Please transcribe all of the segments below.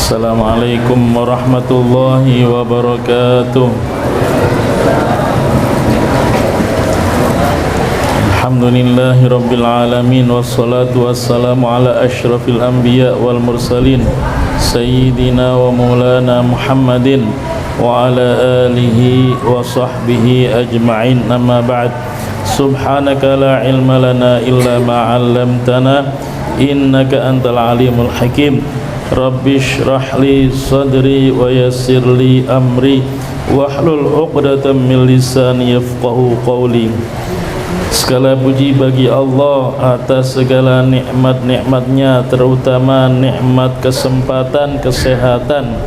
Assalamualaikum warahmatullahi wabarakatuh. Alhamdulillahi rabbil alamin, wassalatu wassalamu ala ashrafil anbiya wal mursalin sayyidina wa maulana Muhammadin wa ala alihi wa sahbihi ajma'in, amma ba'd. Subhanaka la ilma lana illa ma 'allamtana innaka antal alimul hakim. Rabbi shrah li sadri wa yassir li amri wahlul 'uqdatam min lisani yafqahu qawli. Segala puji bagi Allah atas segala nikmat-nikmatnya, terutama nikmat kesempatan kesehatan.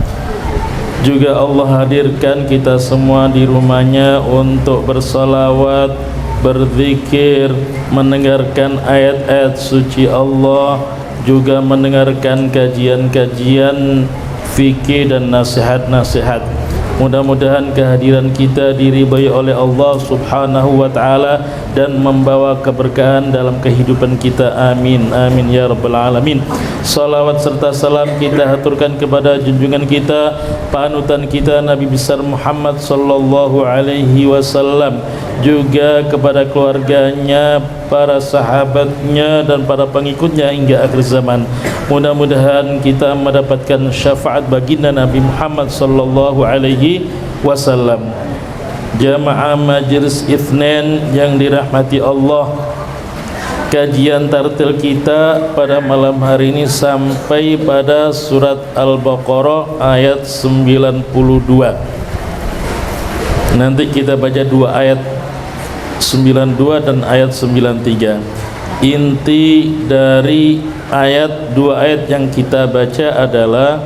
Juga Allah hadirkan kita semua di rumahnya untuk bersalawat, berzikir, mendengarkan ayat-ayat suci Allah, juga mendengarkan kajian-kajian fikih dan nasihat-nasihat. Mudah-mudahan kehadiran kita diridhai oleh Allah Subhanahu wa taala dan membawa keberkahan dalam kehidupan kita. Amin amin ya rabbal alamin. Salawat serta salam kita haturkan kepada junjungan kita, panutan kita, Nabi besar Muhammad sallallahu alaihi wasallam, juga kepada keluarganya, para sahabatnya dan para pengikutnya hingga akhir zaman. Mudah-mudahan kita mendapatkan syafaat baginda Nabi Muhammad sallallahu alaihi wasallam. Jamaah Majelis Itsnain yang dirahmati Allah, kajian tartil kita pada malam hari ini sampai pada surat Al-Baqarah ayat 92. Nanti kita baca dua ayat 92 dan ayat 93. Inti dari dua ayat yang kita baca adalah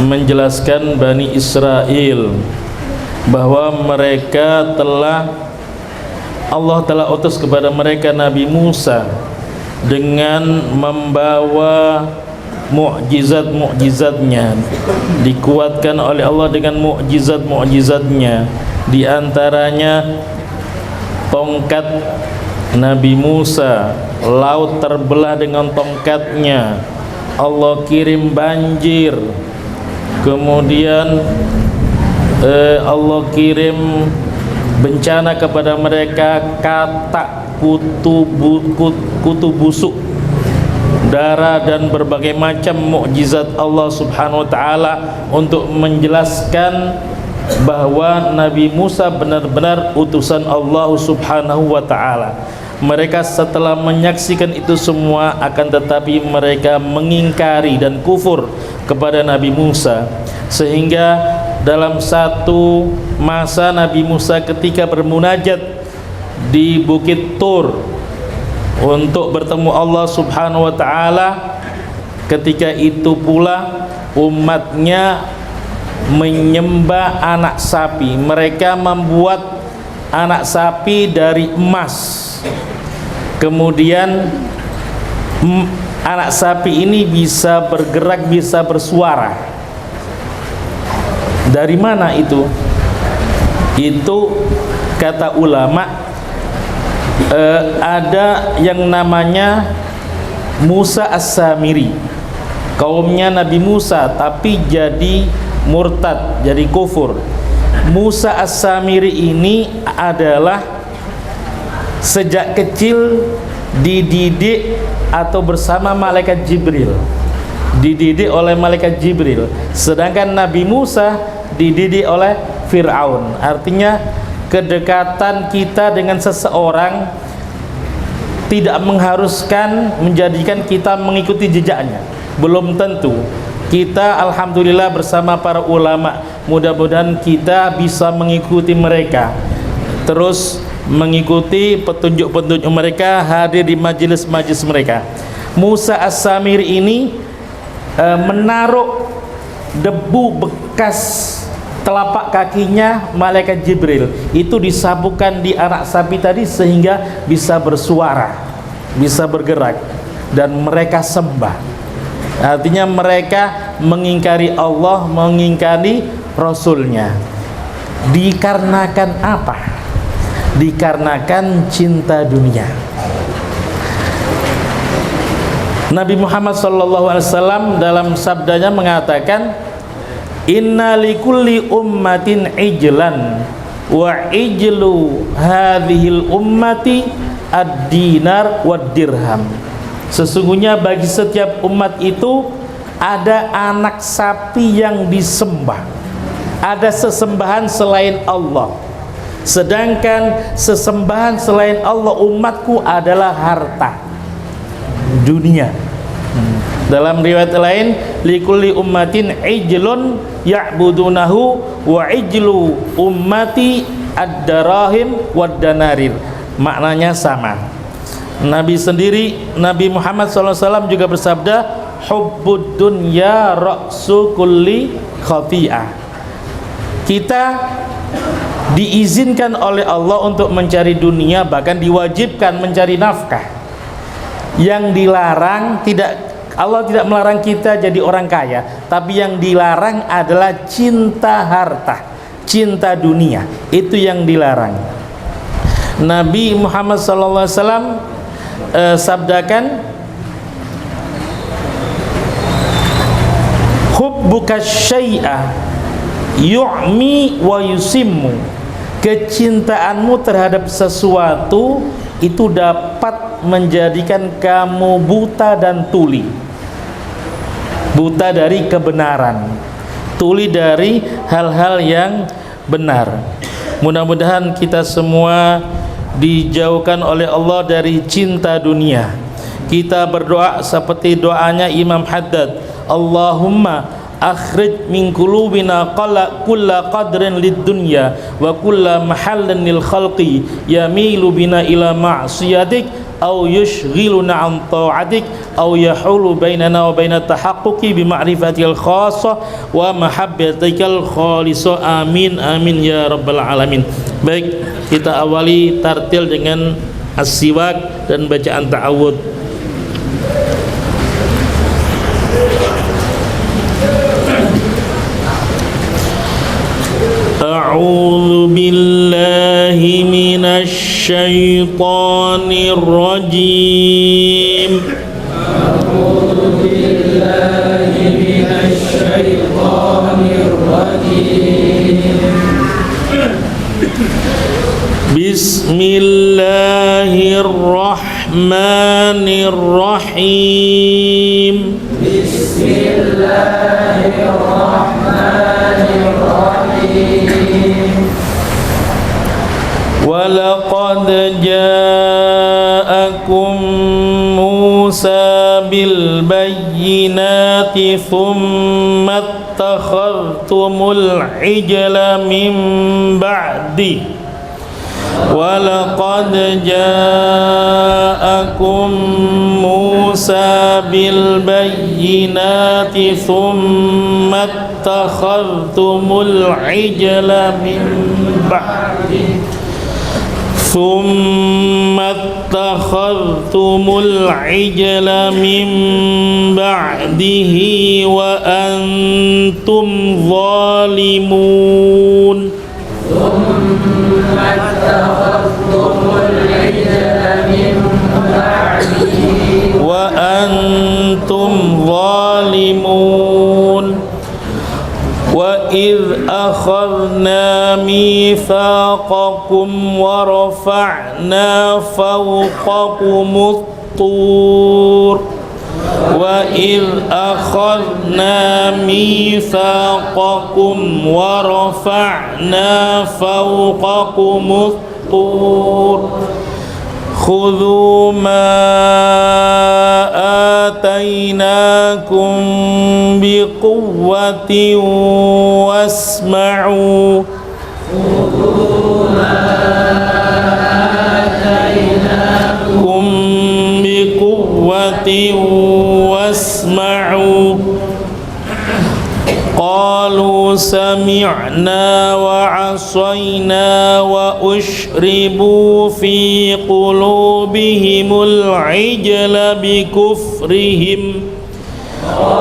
menjelaskan Bani Israel bahwa mereka Allah telah utus kepada mereka Nabi Musa dengan membawa mukjizat-mukjizatnya, dikuatkan oleh Allah dengan mukjizat-mukjizatnya. Di antaranya tongkat Nabi Musa, laut terbelah dengan tongkatnya. Allah kirim banjir, kemudian Allah kirim bencana kepada mereka, katak, kutu busuk, darah, dan berbagai macam mukjizat Allah Subhanahu wa taala untuk menjelaskan bahwa Nabi Musa benar-benar utusan Allah Subhanahu wa taala. Mereka setelah menyaksikan itu semua, akan tetapi mereka mengingkari dan kufur kepada Nabi Musa, sehingga dalam satu masa Nabi Musa ketika bermunajat di Bukit Tur untuk bertemu Allah Subhanahu wa taala, ketika itu pula umatnya menyembah anak sapi. Mereka membuat anak sapi dari emas, kemudian anak sapi ini bisa bergerak, bisa bersuara. Dari mana itu? Itu kata ulama, ada yang namanya Musa As-Samiri, kaumnya Nabi Musa, tapi jadi murtad, jadi kufur. Musa As-Samiri ini adalah sejak kecil dididik atau bersama malaikat Jibril, dididik oleh malaikat Jibril, sedangkan Nabi Musa dididik oleh Fir'aun. Artinya kedekatan kita dengan seseorang tidak mengharuskan menjadikan kita mengikuti jejaknya, belum tentu. Kita alhamdulillah bersama para ulama, mudah-mudahan kita bisa mengikuti mereka, terus mengikuti petunjuk-petunjuk mereka, hadir di majelis-majelis mereka. Musa As-Samiri ini menaruh debu bekas telapak kakinya malaikat Jibril, itu disabukkan di anak sapi tadi sehingga bisa bersuara, bisa bergerak, dan mereka sembah. Artinya mereka mengingkari Allah, mengingkari Rasulnya. Dikarenakan apa? Dikarenakan cinta dunia. Nabi Muhammad SAW dalam sabdanya mengatakan, inna likulli ummatin ijlan wa ijlu hadhil ummati ad-dinar wad dirham. Sesungguhnya bagi setiap umat itu ada anak sapi yang disembah, ada sesembahan selain Allah. Sedangkan sesembahan selain Allah umatku adalah harta dunia. Dalam riwayat lain, likulli ummatin ijlun ya'budunahu wa ijlu ummati ad-darahim wad danarir. Maknanya sama. Nabi sendiri, Nabi Muhammad SAW juga bersabda, hubbud dunya ra'su kulli khati'ah. Kita diizinkan oleh Allah untuk mencari dunia, bahkan diwajibkan mencari nafkah. Yang dilarang, Allah tidak melarang kita jadi orang kaya, tapi yang dilarang adalah cinta harta, cinta dunia. Itu yang dilarang. Nabi Muhammad SAW sabdakan, hubbuka syai'a yu'mi wa yusimmu. Kecintaanmu terhadap sesuatu itu dapat menjadikan kamu buta dan tuli. Buta dari kebenaran, tuli dari hal-hal yang benar. Mudah-mudahan kita semua dijauhkan oleh Allah dari cinta dunia. Kita berdoa seperti doanya Imam Haddad, Allahumma akhrij min qulubina kulla qadrin lid dunya wa kulla mahallin lil khalqi yamilu bina ila ma'siyatik aw yushghiluna an ta'atik aw yahulu bainana wa bainat tahaqquqi bi ma'rifatil khassah wa mahabbatikal khalisah. Amin amin ya rabbal alamin. Baik, kita awali tartil dengan as-siwak dan bacaan ta'awudz. A'udzu billahi minasy syaithanir rajim. A'udzu billahi minasy syaithanir rajim. Bismillahirrahmanirrahim. Bismillahirrahmanirrahim. Walaqad ja'akum Musa bil bayyinati thumma ittakhadhtumul ijla min ba'di. Walaqad ja'akum Musa bil bayyinati thumma ittakhadhtumul ijla min ba'di. ثم اتخذتم العجل من بعده وأنتم ظالمون. ثم اتخذتم العجل من بعده وأنتم ظالمون. وَإِذْ أَخَذْنَا مِيثَاقَكُمْ وَرَفَعْنَا فَوْقَكُمُ الطُّورَ وَإِذْ أَخَذْنَا مِيثَاقَكُمْ وَرَفَعْنَا فَوْقَكُمُ الطُّورَ خُذُوا مَا آتَيْنَاكُمْ بِقُوَّةٍ وَاسْمَعُوا. خُذُوا مَا آتَيْنَاكُمْ بِقُوَّةٍ وَاسْمَعُوا. قالوا سمعنا وعصينا وأشربوا في قلوبهم العجل بكفرهم.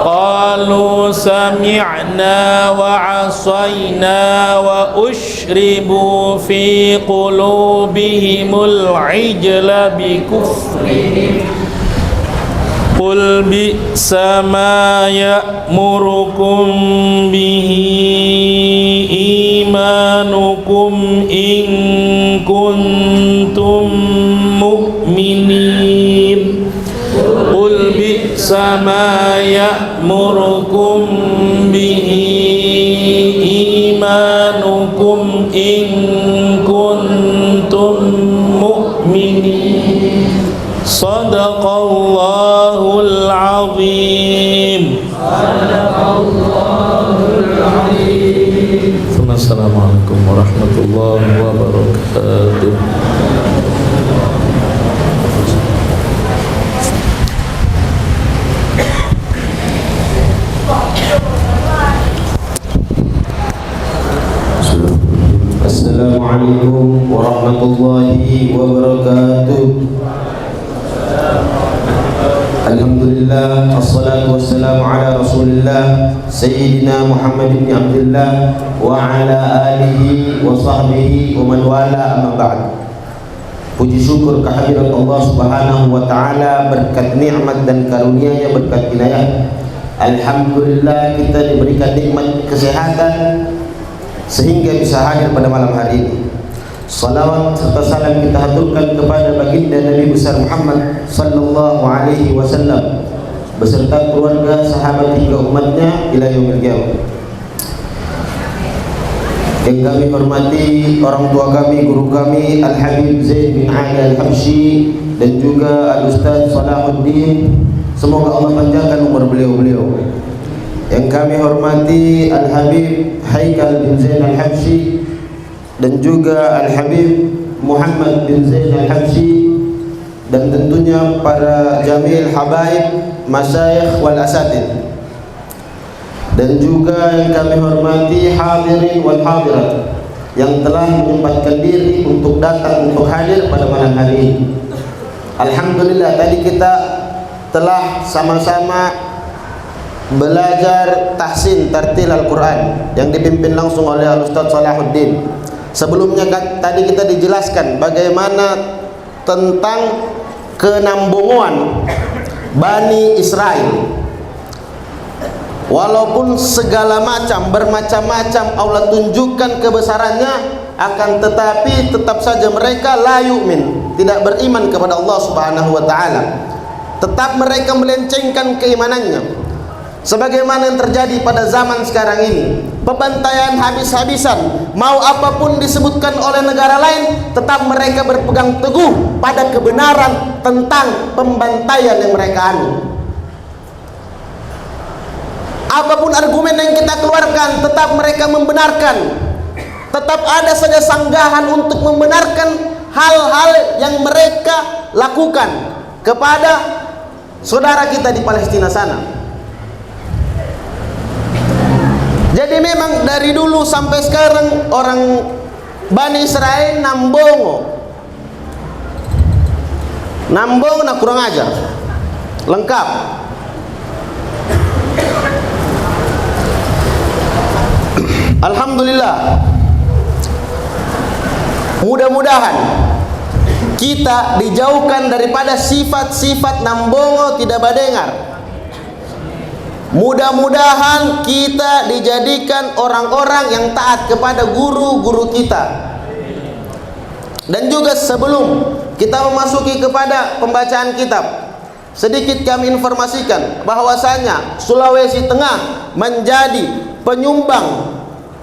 قالوا سمعنا وعصينا وأشربوا في قلوبهم العجل بكفرهم Qul bi'sa ma ya'murukum bihi imanukum in kuntum mu'minin. Qul bi'sa ma ya'murukum bihi imanukum in kuntum mu'minin. Sadaqallahul azim. Sadaqallahul azim. Assalamualaikum warahmatullahi wabarakatuh. Assalamualaikum warahmatullahi wabarakatuh. Alhamdulillah, assalatu wassalamu ala rasulillah Sayyidina Muhammad bin Abdullah wa ala alihi wa sahbihi wa man wala, amma ba'd. Puji syukur kehadirat Allah subhanahu wa ta'ala, berkat nikmat dan karunia-Nya, berkat inayah. Alhamdulillah kita diberikan nikmat kesehatan sehingga bisa hadir pada malam hari ini. Salawat serta salam kita haturkan kepada baginda Nabi besar Muhammad sallallahu alaihi wasallam beserta keluarga, sahabat hingga umatnya ila yaumil qiyamah. Yang kami hormati orang tua kami, guru kami Al-Habib Zaid bin Ali Al-Habsyi dan juga Al-Ustaz Salahuddin, semoga Allah panjangkan umur beliau-beliau. Yang kami hormati Al-Habib Haikal bin Zain Al-Habsyi dan juga Al-Habib Muhammad bin Zain Al-Habsyi, dan tentunya para jamil habaib, masyayikh wal asatid, dan juga yang kami hormati hadirin wal hadirat yang telah menyempatkan diri untuk datang untuk hadir pada malam hari ini. Alhamdulillah, tadi kita telah sama-sama belajar tahsin tartil Al-Quran yang dipimpin langsung oleh Al-Ustaz Salahuddin. Sebelumnya tadi kita dijelaskan bagaimana tentang kenambungan Bani Israel. Walaupun segala macam, bermacam-macam Allah tunjukkan kebesarannya, akan tetapi tetap saja mereka la yu'min, tidak beriman kepada Allah subhanahu wa ta'ala. Tetap mereka melencengkan keimanannya, sebagaimana yang terjadi pada zaman sekarang ini. Pembantaian habis-habisan, mau apapun disebutkan oleh negara lain, tetap mereka berpegang teguh pada kebenaran tentang pembantaian yang mereka anu. Apapun argumen yang kita keluarkan, tetap mereka membenarkan. Tetap ada saja sanggahan untuk membenarkan hal-hal yang mereka lakukan kepada saudara kita di Palestina sana. Jadi memang dari dulu sampai sekarang orang Bani Israel nambongo nak kurang ajar, lengkap. Alhamdulillah, mudah-mudahan kita dijauhkan daripada sifat-sifat nambongo tidak badengar. Mudah-mudahan kita dijadikan orang-orang yang taat kepada guru-guru kita. Dan juga sebelum kita memasuki kepada pembacaan kitab, sedikit kami informasikan bahwasanya Sulawesi Tengah menjadi penyumbang,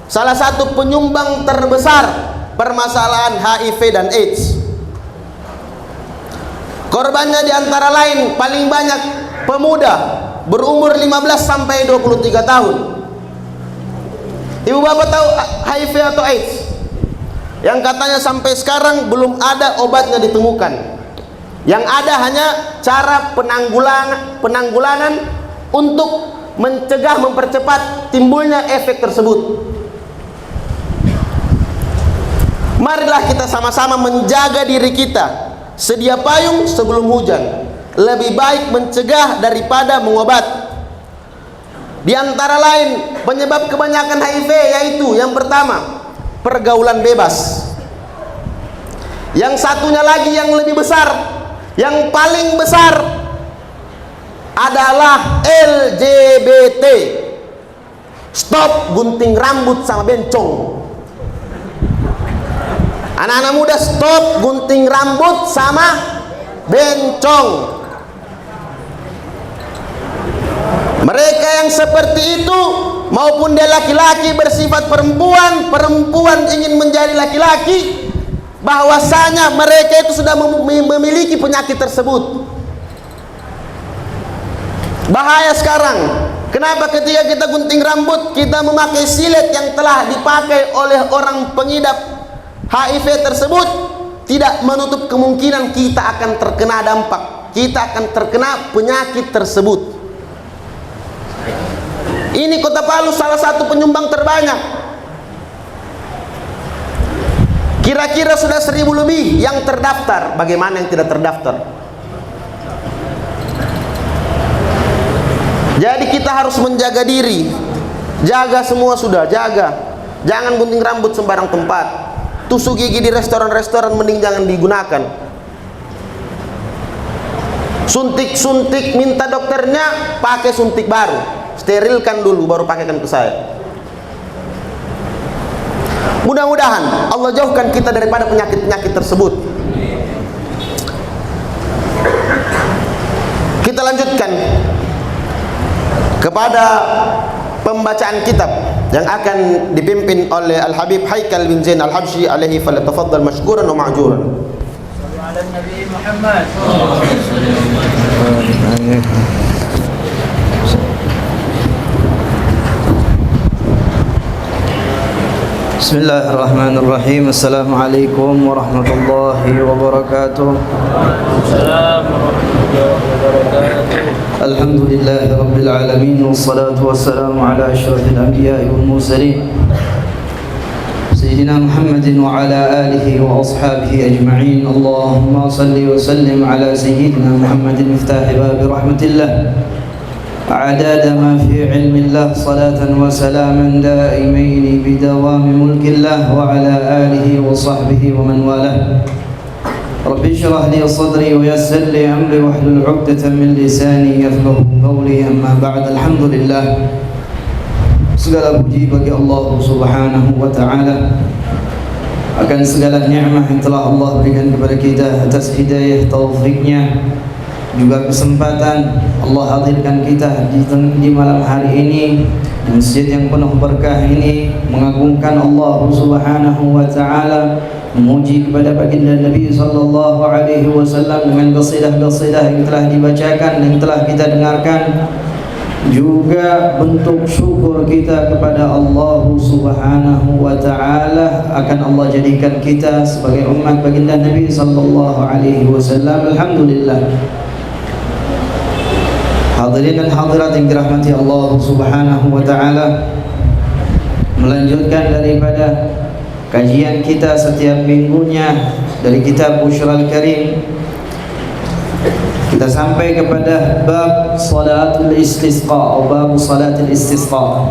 salah satu penyumbang terbesar permasalahan HIV dan AIDS. Korbannya diantara lain paling banyak pemuda berumur 15 sampai 23 tahun. Ibu bapak tahu HIV atau AIDS? Yang katanya sampai sekarang belum ada obatnya ditemukan. Yang ada hanya cara penanggulangan untuk mencegah, mempercepat timbulnya efek tersebut. Marilah kita sama-sama menjaga diri kita. Sedia payung sebelum hujan. Lebih baik mencegah daripada mengobat. Di antara lain penyebab kebanyakan HIV yaitu yang pertama, pergaulan bebas. Yang satunya lagi yang lebih besar, yang paling besar, adalah LGBT. Stop gunting rambut sama bencong. Anak-anak muda, stop gunting rambut sama bencong. Mereka yang seperti itu, maupun dia laki-laki bersifat perempuan, perempuan ingin menjadi laki-laki, bahwasanya mereka itu sudah memiliki penyakit tersebut. Bahaya sekarang. Kenapa ketika kita gunting rambut, kita memakai silet yang telah dipakai oleh orang pengidap HIV tersebut, tidak menutup kemungkinan kita akan terkena dampak, kita akan terkena penyakit tersebut. Ini Kota Palu salah satu penyumbang terbanyak. Kira-kira sudah 1000 lebih yang terdaftar. Bagaimana yang tidak terdaftar? Jadi kita harus menjaga diri. Jaga semua sudah, jaga. Jangan gunting rambut sembarang tempat. Tusuk gigi di restoran-restoran mending jangan digunakan. Suntik-suntik, minta dokternya pakai suntik baru. Sterilkan dulu baru pakaikan ke saya. Mudah-mudahan Allah jauhkan kita daripada penyakit-penyakit tersebut. Kita lanjutkan kepada pembacaan kitab yang akan dipimpin oleh Al-Habib Haikal bin Zain Al-Habsyi alaihi falyatafaddal mashkuran wa ma'juran. Ala Nabi Muhammad. Bismillahirrahmanirrahim. Assalamualaikum warahmatullahi wabarakatuh. Alhamdulillahi rabbil alamin, wassalatu wassalamu ala asyrafil anbiya'i wal mursalin Sayyidina Muhammadin wa ala alihi wa ashabihi ajma'in. Allahumma salli wa sallim ala Sayyidina Muhammadin miftahi babi rahmatillah عدد ما في علم الله صلاة وسلاما دائمين بدوام ملك الله وعلى آله وصحبه ومن والاه. رب اشرح لي صدري ويسر لي أمري واحلل عقدة من لساني يفقهوا قولي. أما بعد. Alhamdulillah, segala puji bagi Allah Subhanahu wa taala akan segala nikmat yang telah Allah berikan kepada kita atas hidayah taufiknya, juga kesempatan Allah hadirkan kita di malam hari ini di masjid yang penuh berkah ini, mengagungkan Allah Subhanahu wa taala, memuji kepada baginda Nabi sallallahu alaihi wasallam dengan qasidah-qasidah yang telah dibacakan dan telah kita dengarkan, juga bentuk syukur kita kepada Allah Subhanahu wa taala akan Allah jadikan kita sebagai umat baginda Nabi sallallahu alaihi wasallam. Alhamdulillah. Hadirin dan hadirat yang dirahmati Allah Subhanahu wa taala, melanjutkan daripada kajian kita setiap minggunya dari kitab Busyral Karim, kita sampai kepada bab salatul istisqa atau bab salatul istisqa.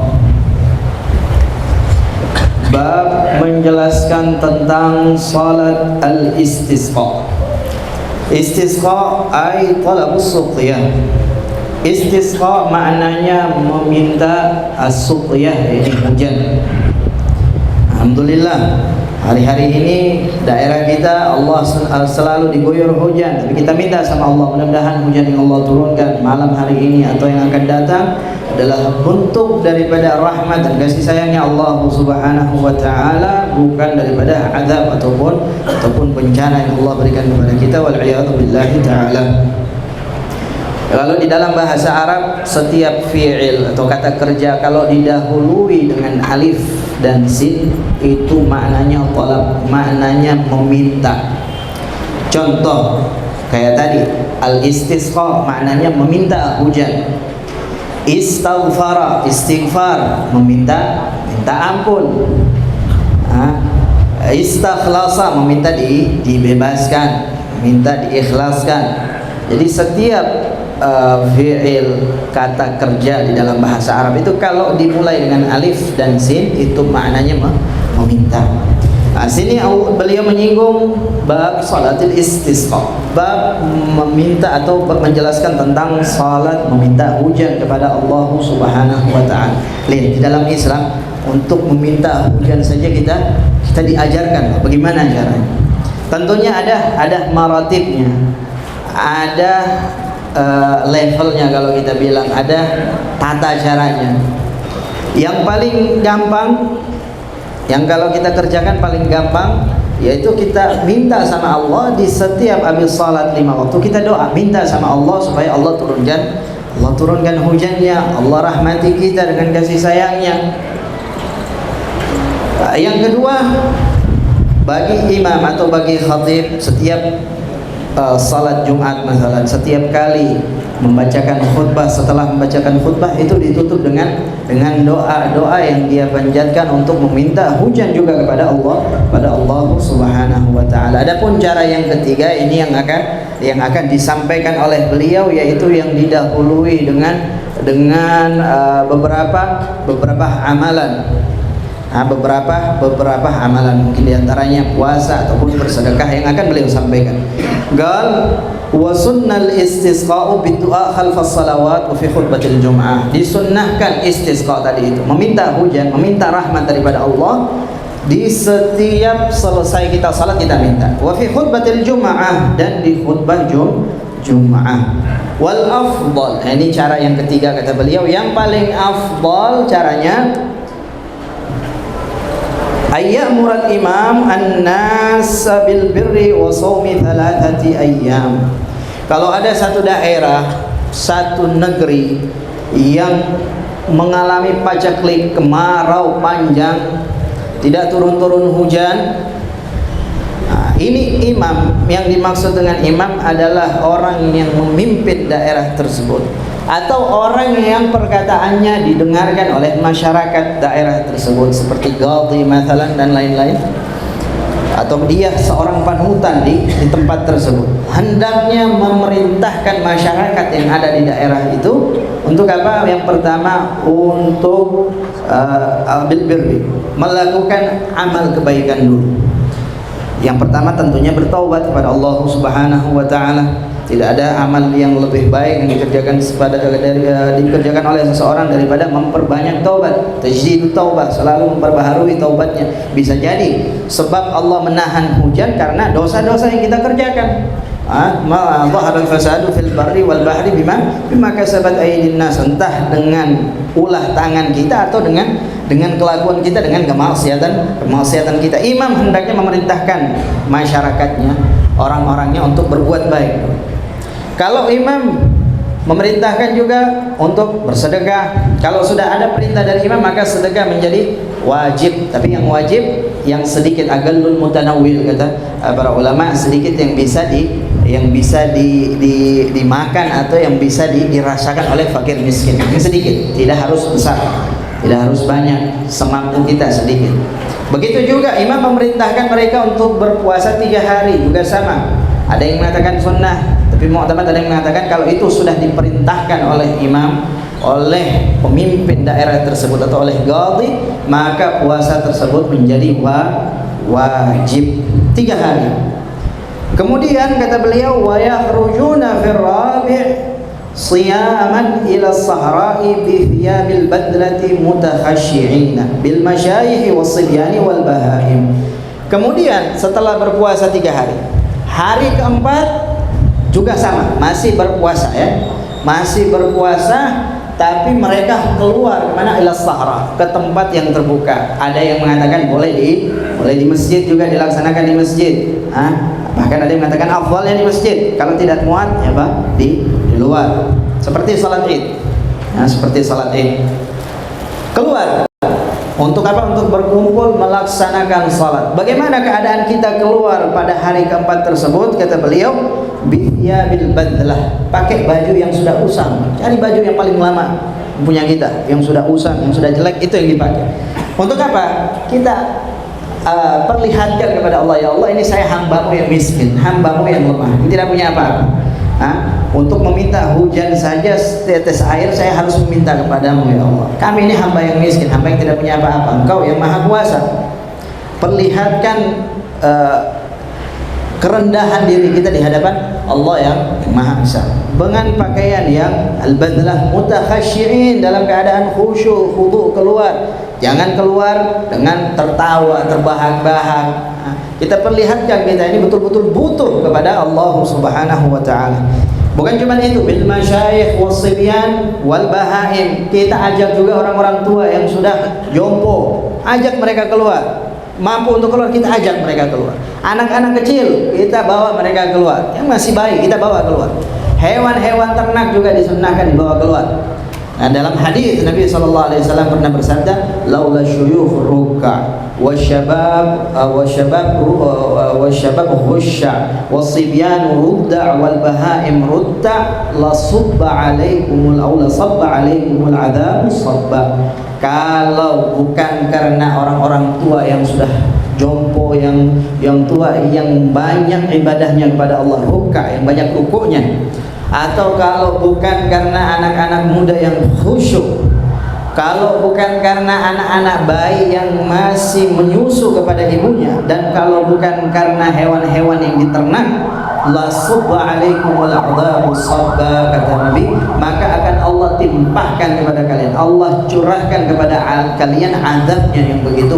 Bab menjelaskan tentang salat al-istisqa. Istisqa ay talabus suqyah. Istisqa maknanya meminta as-suqyah, yaitu hujan. Alhamdulillah, hari-hari ini daerah kita Allah selalu diguyur hujan, tapi kita minta sama Allah mudah-mudahan hujan yang Allah turunkan malam hari ini atau yang akan datang adalah bentuk daripada rahmat dan kasih sayangnya Allah Subhanahu wa taala, bukan daripada azab ataupun bencana yang Allah berikan kepada kita, wal iyadu billahi taala. Lalu di dalam bahasa Arab, setiap fi'il atau kata kerja kalau didahului dengan alif dan sin itu maknanya talab, maknanya meminta. Contoh kayak tadi, al-istisqa maknanya meminta hujan. Istighfar, istighfar meminta ampun. Istakhlasa meminta dibebaskan, minta diikhlaskan. Jadi setiap fi'il kata kerja di dalam bahasa Arab itu kalau dimulai dengan alif dan sin itu maknanya meminta. Nah, sini beliau menyinggung bab salatil istisqa, bab meminta atau menjelaskan tentang salat meminta hujan kepada Allah Subhanahu wa taala. Lihat, di dalam Islam untuk meminta hujan saja kita diajarkan bagaimana caranya. Tentunya ada maratibnya, ada levelnya, kalau kita bilang ada tata caranya. Yang paling gampang, yang kalau kita kerjakan paling gampang, yaitu kita minta sama Allah di setiap habis salat 5 waktu, kita doa minta sama Allah supaya Allah turunkan hujannya, Allah rahmati kita dengan kasih sayangnya. Yang kedua, bagi imam atau bagi khatib setiap salat Jumat misalnya, setiap kali membacakan khutbah, setelah membacakan khutbah itu ditutup dengan doa-doa yang dia panjatkan untuk meminta hujan juga kepada Allah Subhanahu wa taala. Adapun cara yang ketiga ini yang akan disampaikan oleh beliau, yaitu yang didahului dengan beberapa amalan. Beberapa amalan, mungkin diantaranya puasa ataupun bersedekah yang akan beliau sampaikan. Gal wa sunnal istisqa'u bidu'a khalfas salawat wa fi khutbatil jum'ah. Disunnahkan istisqa tadi itu, meminta hujan, meminta rahmat daripada Allah di setiap selesai kita salat kita minta. Wa fi khutbatil jum'ah, dan di khutbah Jum'ah. Wal afdal, ini cara yang ketiga kata beliau, yang paling afdal caranya ayyamurul imam an-nas bil birri wa shaumi 3 ayyam. Kalau ada satu daerah, satu negeri yang mengalami paceklik, kemarau panjang, tidak turun-turun hujan, nah, ini imam, yang dimaksud dengan imam adalah orang yang memimpin daerah tersebut, atau orang yang perkataannya didengarkan oleh masyarakat daerah tersebut, seperti qadhi masalan dan lain-lain, atau dia seorang panutan di tempat tersebut, hendaknya memerintahkan masyarakat yang ada di daerah itu untuk apa? Yang pertama, untuk bil birri, melakukan amal kebaikan dulu. Yang pertama tentunya bertaubat kepada Allah Subhanahu wa taala. Tidak ada amal yang lebih baik yang dikerjakan oleh seseorang daripada memperbanyak taubat, tajdid taubat, selalu memperbaharui taubatnya. Bisa jadi sebab Allah menahan hujan karena dosa-dosa yang kita kerjakan. Ma dhahara al-fasadu fil barri wal bahri bima kasabat aydin nas, entah dengan ulah tangan kita atau dengan kelakuan kita, dengan kemaksiatan kita. Imam hendaknya memerintahkan masyarakatnya, orang-orangnya untuk berbuat baik. Kalau imam memerintahkan juga untuk bersedekah, kalau sudah ada perintah dari imam maka sedekah menjadi wajib. Tapi yang wajib yang sedikit, agallul mutanawwil kata para ulama, sedikit yang bisa dimakan atau yang bisa dirasakan oleh fakir miskin. Yang sedikit, tidak harus besar, tidak harus banyak, semampu kita sedikit. Begitu juga imam memerintahkan mereka untuk berpuasa 3 hari juga sama. Ada yang mengatakan sunnah, tapi mu'tamad ada yang mengatakan kalau itu sudah diperintahkan oleh imam, oleh pemimpin daerah tersebut atau oleh qadhi, maka puasa tersebut menjadi wajib 3 hari. Kemudian kata beliau, wa yakhrujuna fir rabi' siyaman ila as-sahra'i bi thiyabil badlati mutakhashshi'ina bil masyayikh was-sibyani wal bahaim. Kemudian setelah berpuasa 3 hari, hari keempat juga sama, masih berpuasa ya, masih berpuasa, tapi mereka keluar kemana? Ila sahra, ke tempat yang terbuka. Ada yang mengatakan boleh di masjid juga, dilaksanakan di masjid. Bahkan ada yang mengatakan afdalnya di masjid, kalau tidak muat ya di luar. Seperti salat Id. Seperti salat Id. Keluar. Untuk apa? Untuk berkumpul melaksanakan salat. Bagaimana keadaan kita keluar pada hari keempat tersebut? Kata beliau, biyabil badlah, pakai baju yang sudah usang. Cari baju yang paling lama punya kita, yang sudah usang, yang sudah jelek, itu yang dipakai. Untuk apa? Kita perlihatkan kepada Allah, ya Allah, ini saya hambamu yang miskin, hambamu yang lemah, tidak punya apa-apa. Untuk meminta hujan saja setetes air saya harus meminta kepadamu ya Allah. Kami ini hamba yang miskin, hamba yang tidak punya apa-apa. Engkau yang maha kuasa. perlihatkan kerendahan diri kita di hadapan Allah yang Maha Esa, dengan pakaian yang al-badlah mutakhasyiin, dalam keadaan khusyuk, khudu keluar. Jangan keluar dengan tertawa, terbahak-bahak. Kita perlihatkan kita ini betul-betul butuh kepada Allah Subhanahu wa taala. Bukan cuma itu, bil masyayikh was-sibyan wal bahaim. Kita ajak juga orang-orang tua yang sudah jompo, ajak mereka keluar. Mampu untuk keluar, kita ajak mereka keluar. Anak-anak kecil kita bawa mereka keluar, yang masih bayi kita bawa keluar. Hewan-hewan ternak juga disunnahkan dibawa keluar. Nah, dalam hadis Nabi SAW pernah bersabda, laula syuyukh ruk'a wasyabab khusya wasibyan rudda wal bahaim rudda la sabba alaikumul adzab sabba. Kalau bukan karena orang-orang tua yang sudah jompo, yang tua, yang banyak ibadahnya kepada Allah, ruk'a, yang banyak rukuknya, atau kalau bukan karena anak-anak muda yang khusyuk, kalau bukan karena anak-anak bayi yang masih menyusu kepada ibunya, dan kalau bukan karena hewan-hewan yang diternak, la subba alaikumul adzab sabba, kata Nabi, maka akan Allah timpahkan kepada kalian, Allah curahkan kepada kalian azabnya yang begitu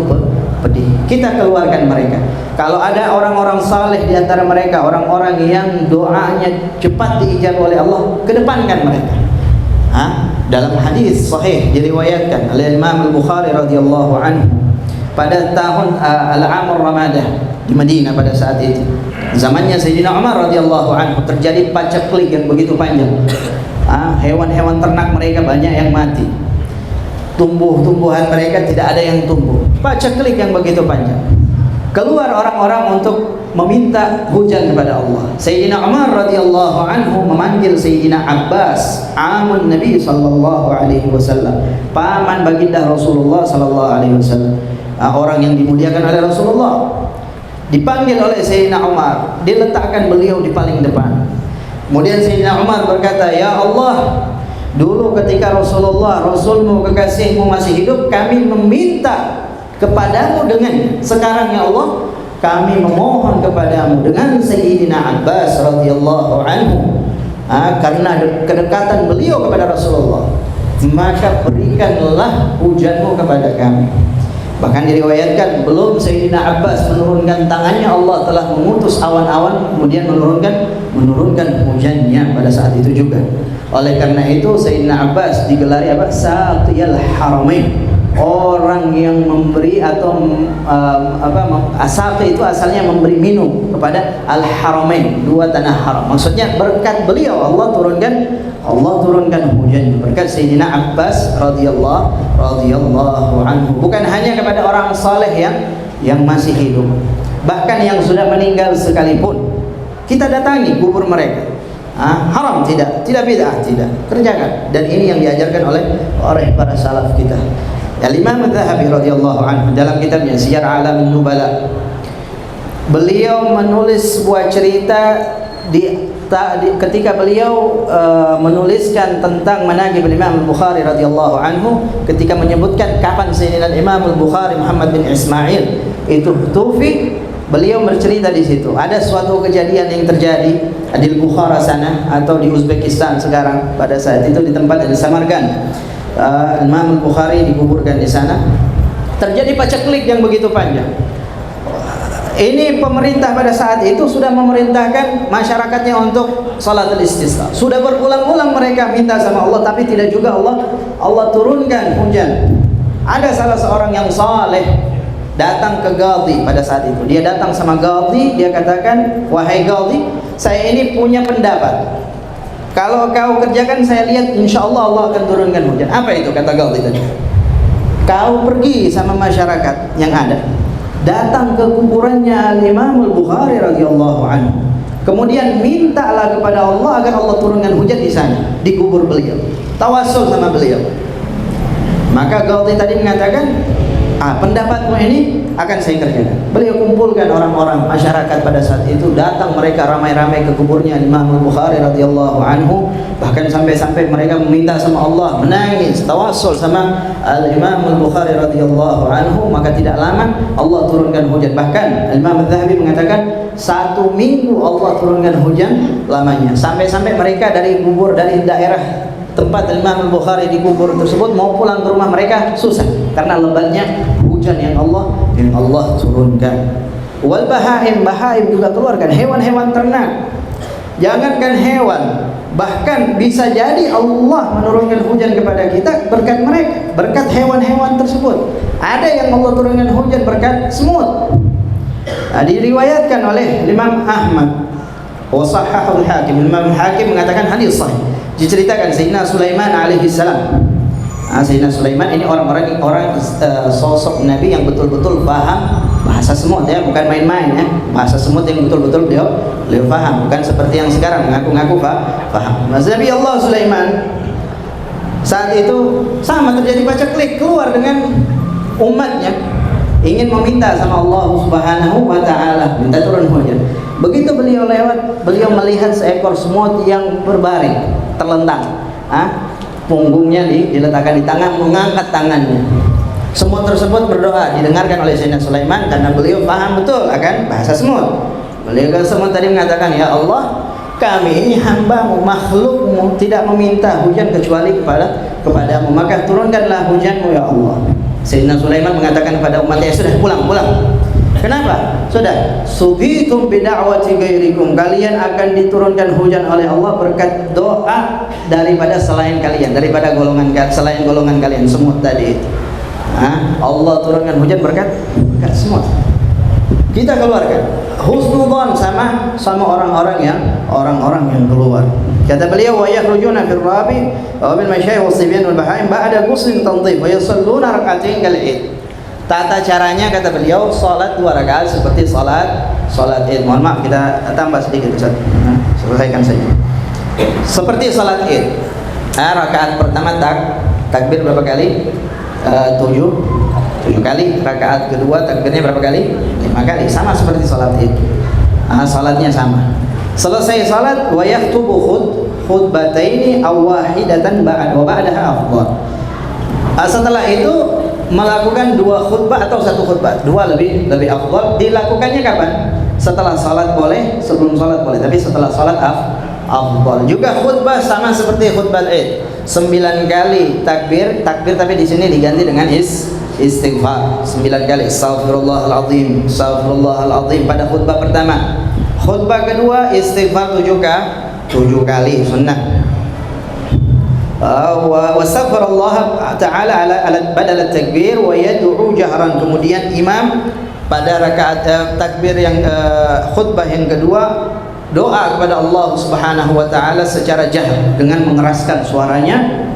pedih. Kita keluarkan mereka. Kalau ada orang-orang saleh di antara mereka, orang-orang yang doanya cepat diijabah oleh Allah, kedepankan mereka. Dalam hadis sahih diriwayatkan oleh Imam Al-Bukhari radhiyallahu anhu, pada tahun Al-Amr Ramadah di Madinah pada saat itu, zamannya Sayyidina Umar radhiyallahu anhu, terjadi paceklik yang begitu panjang. Hewan-hewan ternak mereka banyak yang mati, tumbuh-tumbuhan mereka tidak ada yang tumbuh, paceklik yang begitu panjang. Keluar orang-orang untuk meminta hujan kepada Allah. Sayyidina Umar radhiyallahu anhu memanggil Sayyidina Abbas, amun Nabi sallallahu alaihi wasallam, paman baginda Rasulullah sallallahu alaihi wasallam, orang yang dimuliakan oleh Rasulullah. Dipanggil oleh Sayyidina Umar, diletakkan beliau di paling depan. Kemudian Sayyidina Umar berkata, ya Allah, dulu ketika Rasulullah, Rasulmu, kekasihmu masih hidup, kami meminta kepadamu dengan sekarang, ya Allah, kami memohon kepadamu dengan Sayyidina Abbas radhiyallahu anhu, karena kedekatan beliau kepada Rasulullah, maka berikanlah hujanmu kepada kami. Bahkan diriwayatkan belum Sayyidina Abbas menurunkan tangannya, Allah telah mengutus awan-awan kemudian menurunkan hujannya pada saat itu juga. Oleh karena itu Sayyidina Abbas digelari apa? Saqiyal Haramain, orang yang memberi atau asaqi itu asalnya memberi minum kepada Al-Haramain, dua tanah haram. Maksudnya berkat beliau Allah turunkan hujan, berkat Sayyidina Abbas radhiyallahu anhu. Bukan hanya kepada orang saleh yang masih hidup, bahkan yang sudah meninggal sekalipun kita datangi kubur mereka. Haram tidak bid'ah, tidak, kerjakan. Dan ini yang diajarkan oleh para salaf kita. Al-Imam Adz-Dzahabi radhiyallahu anhu dalam kitabnya Siyar A'lamin Nubala, beliau menulis sebuah cerita ketika beliau menuliskan tentang manaqib Imam Al-Bukhari radhiyallahu anhu, ketika menyebutkan kapan Sayyidina Imam Al-Bukhari Muhammad bin Ismail itu tufi, beliau bercerita di situ ada suatu kejadian yang terjadi di Bukhara sana atau di Uzbekistan sekarang, pada saat itu di tempat di Samarkand. Imam Al-Bukhari dikuburkan di sana. Terjadi paceklik yang begitu panjang. Ini pemerintah pada saat itu sudah memerintahkan masyarakatnya untuk salatul istisqa. Sudah berulang-ulang mereka minta sama Allah, tapi tidak juga Allah turunkan hujan. Ada salah seorang yang saleh datang ke Qadhi pada saat itu. Dia datang sama Qadhi, dia katakan, wahai Qadhi, saya ini punya pendapat. Kalau kau kerjakan, saya lihat insya Allah Allah akan turunkan hujan. Apa itu kata Qadhi tadi? Kau pergi sama masyarakat yang ada, datang ke kuburannya Al-Imam Al-Bukhari radhiyallahu anhu, kemudian mintalah kepada Allah agar Allah turunkan hujan di sana, di kubur beliau. Tawassul sama beliau. Maka Qadhi tadi mengatakan, pendapatmu ini akan saya kerjakan. Beliau kumpulkan orang-orang masyarakat pada saat itu, datang mereka ramai-ramai ke kuburnya Imam Al-Bukhari radhiyallahu anhu, bahkan sampai-sampai mereka meminta sama Allah, menangis, tawassul sama Imam Al-Bukhari radhiyallahu anhu. Maka tidak lama Allah turunkan hujan. Bahkan Imam Al-Zahabi mengatakan 1 minggu Allah turunkan hujan lamanya, sampai-sampai mereka dari kubur, dari daerah tempat Imam Al-Bukhari di kubur tersebut mau pulang ke rumah mereka susah karena lebatnya hujan yang Allah turunkan. Wal bahaim juga keluarkan, hewan-hewan ternak. Jangankan hewan, bahkan bisa jadi Allah menurunkan hujan kepada kita berkat mereka, berkat hewan-hewan tersebut. Ada yang Allah turunkan hujan berkat semut. Diriwayatkan oleh Imam Ahmad wa sahhahul Hakim. Imam Hakim mengatakan hadis sahih. Diceritakan Sayyidina Sulaiman alaihi salam. Sayyidina Sulaiman ini orang sosok Nabi yang betul-betul paham bahasa semut, ya, bukan main-main, ya. Bahasa semut yang betul-betul beliau paham, bukan seperti yang sekarang mengaku-ngaku paham. Nabi Allah Sulaiman saat itu sama terjadi paceklik, keluar dengan umatnya, ingin meminta sama Allah Subhanahu wa taala, minta turun hujan. Begitu beliau lewat, beliau melihat seekor semut yang berbaring, terlentang. Punggungnya diletakkan di tangan, mengangkat tangannya. Semut tersebut berdoa, didengarkan oleh Sayyidina Sulaiman karena beliau paham betul akan bahasa semut. Beliau ke semut tadi mengatakan, ya Allah, kami ini hambamu, makhlukmu, tidak meminta hujan kecuali kepadamu, maka turunkanlah hujanmu ya Allah. Sayyidina Sulaiman mengatakan kepada umatnya, sudah pulang. Kenapa? Sudah, subitum bida'wati ghairikum, kalian akan diturunkan hujan oleh Allah berkat doa daripada selain kalian, daripada selain golongan kalian semut tadi itu. Allah turunkan hujan berkat semut. Kita keluarkan husnudzon sama orang-orang yang keluar. Kata beliau, wa yakhrujuna fil rabi wa bil masyayikh was-sibyan wal bahaim ba'da ghuslin tanzif wa yusalluna rak'atain kal-id. Tata caranya kata beliau, salat 2 rakaat seperti salat Id. Mohon maaf kita tambah sedikit Ustaz. Selesaikan saja. Seperti salat Id. Rakaat pertama takbir berapa kali? 7 kali. Rakaat kedua takbirnya berapa kali? 5 kali. Sama seperti salat Id. Salatnya sama. Selesai salat wa yaktubu khutbataini aw wahidatan ba'daha afdal. Setelah itu melakukan 2 khutbah atau 1 khutbah, 2 lebih afdal. Dilakukannya kapan? Setelah salat boleh, sebelum salat boleh, tapi setelah salat afdal. Juga khutbah sama seperti khutbah Id, 9 kali takbir tapi di sini diganti dengan istighfar 9 kali, astaghfirullahaladzim pada khutbah pertama. Khutbah kedua istighfar 7 kali sunnah. Wastaghfirullah ta'ala ala badal takbir wa yad'u jahran. Kemudian imam pada rakaat takbir yang khutbah yang kedua doa kepada Allah Subhanahu wa taala secara jahr dengan mengeraskan suaranya.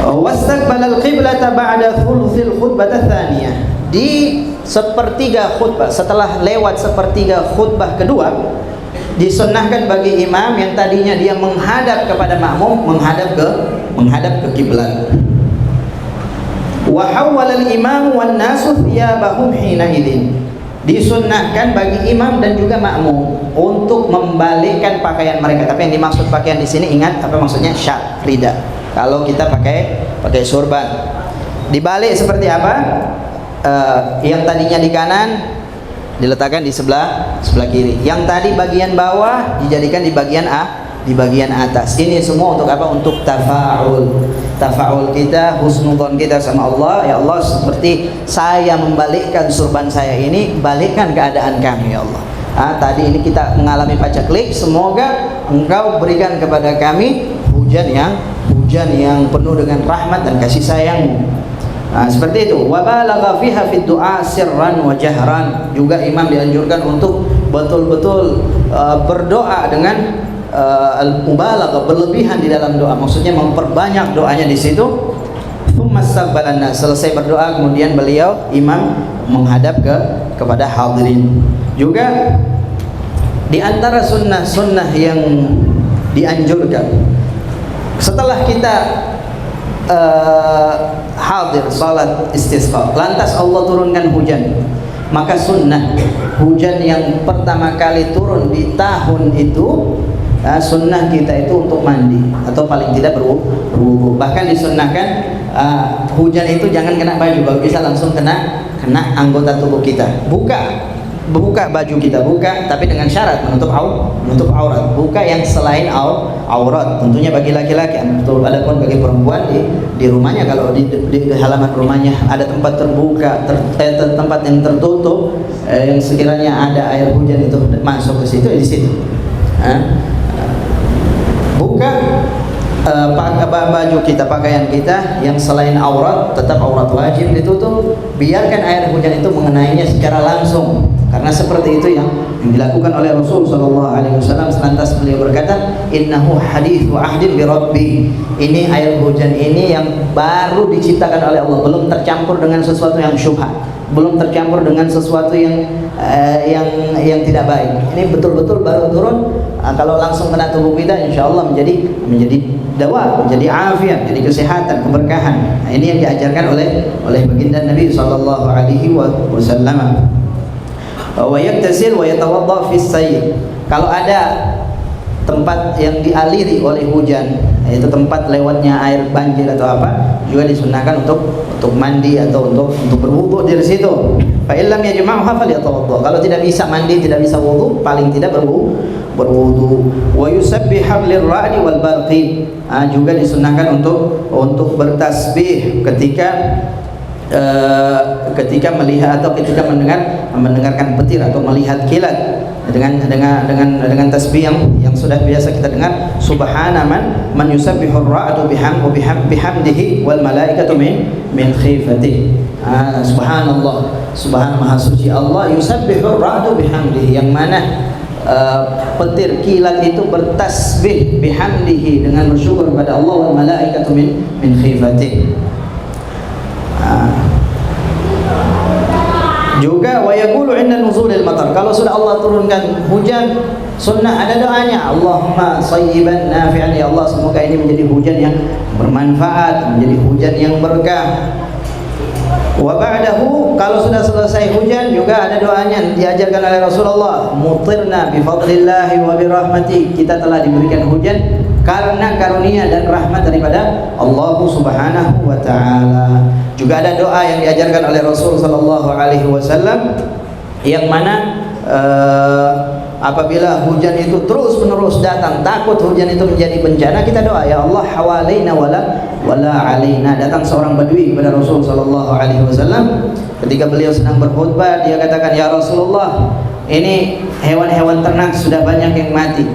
Wastaqbalal qiblata ba'da thuluthil khutbah tsaniyah. Di sepertiga khutbah, setelah lewat sepertiga khutbah kedua, disunnahkan bagi imam yang tadinya dia menghadap kepada makmum menghadap ke kiblat. Wa hawwala al-imam wan nasu thiyabahum hina idzin. Disunnahkan bagi imam dan juga makmum untuk membalikkan pakaian mereka. Tapi yang dimaksud pakaian di sini, ingat apa maksudnya? Rida. Kalau kita pakai surban, dibalik seperti apa? Yang tadinya di kanan diletakkan di sebelah kiri. Yang tadi bagian bawah dijadikan di bagian atas. Ini semua untuk apa? Untuk tafa'ul kita, husnudzon kita sama Allah. Ya Allah, seperti saya membalikkan surban saya ini, balikkan keadaan kami ya Allah. Tadi ini kita mengalami paceklik, semoga Engkau berikan kepada kami hujan yang penuh dengan rahmat dan kasih sayang. Seperti itu. Wa balagha fiha fid du'a sirran wa jahran. Juga imam dianjurkan untuk betul-betul berdoa dengan al-mubalaghah, berlebihan di dalam doa. Maksudnya memperbanyak doanya di situ. Tsumma istaqbalan nas. Selesai berdoa kemudian beliau imam menghadap kepada hadirin. Juga di antara sunnah-sunnah yang dianjurkan setelah kita hadir salat istisqa, lantas Allah turunkan hujan, maka sunnah hujan yang pertama kali turun di tahun itu, sunnah kita itu untuk mandi atau paling tidak berwudu. Bahkan disunnahkan hujan itu jangan kena baju, kalau bisa langsung kena anggota tubuh kita. Buka baju kita, buka, tapi dengan syarat menutup aurat. Buka yang selain aurat, tentunya bagi laki-laki. Adapun bagi perempuan di rumahnya, kalau di halaman rumahnya ada tempat terbuka, tempat yang tertutup, yang sekiranya ada air hujan itu masuk ke situ, di situ. Buka baju kita, pakaian kita yang selain aurat, tetap aurat wajib ditutup. Biarkan air hujan itu mengenainya secara langsung, karena seperti itu yang dilakukan oleh Rasul sallallahu alaihi wasallam. Selantas beliau berkata, innahu hadithu ahdin bi rabbi. Ini air hujan ini yang baru diciptakan oleh Allah, belum tercampur dengan sesuatu yang syubhat, belum tercampur dengan sesuatu yang tidak baik. Ini betul-betul baru turun. Kalau langsung kena tubuh kita, insyaallah menjadi dawa, menjadi afiat, jadi kesehatan, keberkahan. Nah, ini yang diajarkan oleh baginda Nabi sallallahu alaihi wasallam. Wa yaktasil wa yatawadda fi sayr. Kalau ada tempat yang dialiri oleh hujan, yaitu tempat lewatnya air banjir atau apa, juga disunahkan untuk mandi atau untuk berwudu dari situ. Fa illam yajma'ha falyatawadda. Kalau tidak bisa mandi, tidak bisa wudu, paling tidak berwudu. Wa yusabbihu lirra'di wal barqi. Juga disunahkan untuk bertasbih ketika melihat atau ketika mendengarkan petir atau melihat kilat, dengan tasbih yang sudah biasa kita dengar. Subhana man yusabbihur ra'du bihamdihi wal malaikatu min khifatihi. Subhanallah, subhan maha suci Allah, yusabbihur ra'du bihamdihi, yang mana petir kilat itu bertasbih bihamdihi, dengan bersyukur kepada Allah, wal malaikatu min khifatihi. Juga wa yaqulu 'inda nuzulil matar, kalau sudah Allah turunkan hujan, sunnah ada doanya, Allahumma shayyiban nafi'an, ya Allah semoga ini menjadi hujan yang bermanfaat, menjadi hujan yang berkah. Wa ba'dahu, kalau sudah selesai hujan juga ada doanya diajarkan oleh Rasulullah, mutirna bi fadlillahi wa bi rahmati, kita telah diberikan hujan karena karunia dan rahmat daripada Allah Subhanahu wa taala. Juga ada doa yang diajarkan oleh Rasul sallallahu alaihi wasallam, yang mana apabila hujan itu terus-menerus datang, takut hujan itu menjadi bencana, kita doa, ya Allah hawalaina wala alaina. Datang seorang badui kepada Rasul sallallahu alaihi wasallam ketika beliau sedang berkhutbah, dia katakan, ya Rasulullah, ini hewan-hewan ternak sudah banyak yang mati,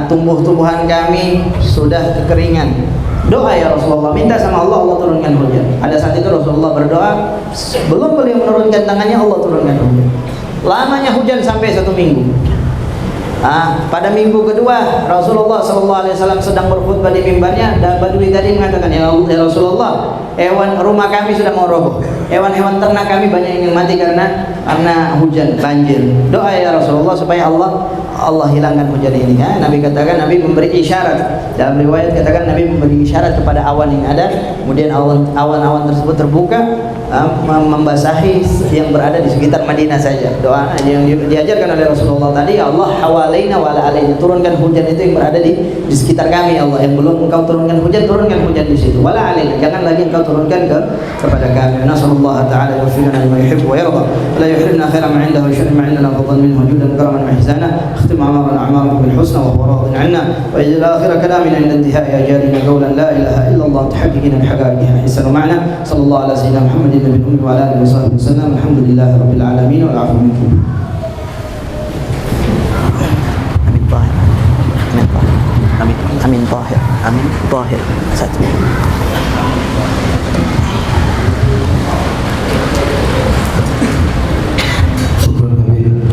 tumbuh-tumbuhan kami sudah kekeringan. Doa ya Rasulullah, minta sama Allah, Allah turunkan hujan. Pada saat itu Rasulullah berdoa, belum beliau menurunkan tangannya, Allah turunkan hujan. Lamanya hujan sampai 1 minggu. Pada minggu kedua Rasulullah SAW sedang berkhutbah di mimbarnya, dan badui tadi mengatakan, ya Rasulullah, hewan rumah kami sudah mau roboh, hewan-hewan ternak kami banyak yang mati karena hujan, banjir. Doa ya Rasulullah supaya Allah hilangkan hujan ini. Nabi katakan, Nabi memberi isyarat. Dalam riwayat katakan Nabi memberi isyarat kepada awan yang ada, kemudian awan-awan tersebut terbuka, membasahi yang berada di sekitar Madinah saja. Doa yang diajarkan oleh Rasulullah tadi, ya Allah hawalaina wala alaina, turunkan hujan itu yang berada di sekitar kami, Allah, yang belum engkau turunkan hujan di situ. Wala alaina, jangan lagi engkau turunkan kepada kami. Nasallallahu ta'ala yuwaffiqana lima yuhibbu wa yarda, la yuhrimna khairan ma 'indahu wa syarran ma 'indana, fadlan minhu judan karaman wa ihsana. اختم أعمارنا bil husna wa huwa radin 'anna, wa ij'al akhir kalamina 'inda intihai ajalina qawlan la ilaha illallah tahqiqina bi haqaqiha ihsanu ma'na. Sallallahu ala sayyidina Muhammadin nabiyil ummi wa ala alihi wa sahbihi wasallam. Alhamdulillahi rabbil alamin wal 'afwu minkum. Amin Tahir. Satu.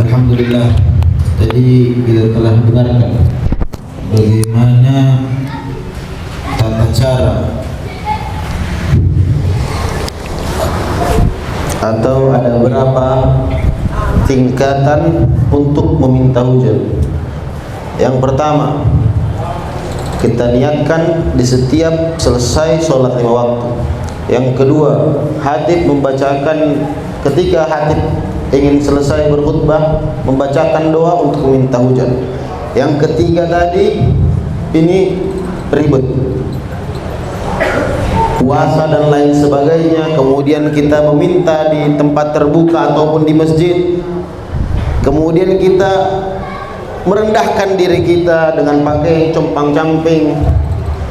Alhamdulillah, tadi kita telah dengarkan bagaimana tata cara atau ada berapa tingkatan untuk meminta hujan. Yang pertama, kita niatkan di setiap selesai sholat 5 waktu. Yang kedua, khatib membacakan ketika khatib ingin selesai berkhutbah, membacakan doa untuk meminta hujan. Yang ketiga tadi, ini ribet, puasa dan lain sebagainya. Kemudian kita meminta di tempat terbuka ataupun di masjid. Kemudian kita merendahkan diri kita dengan pakai compang-camping.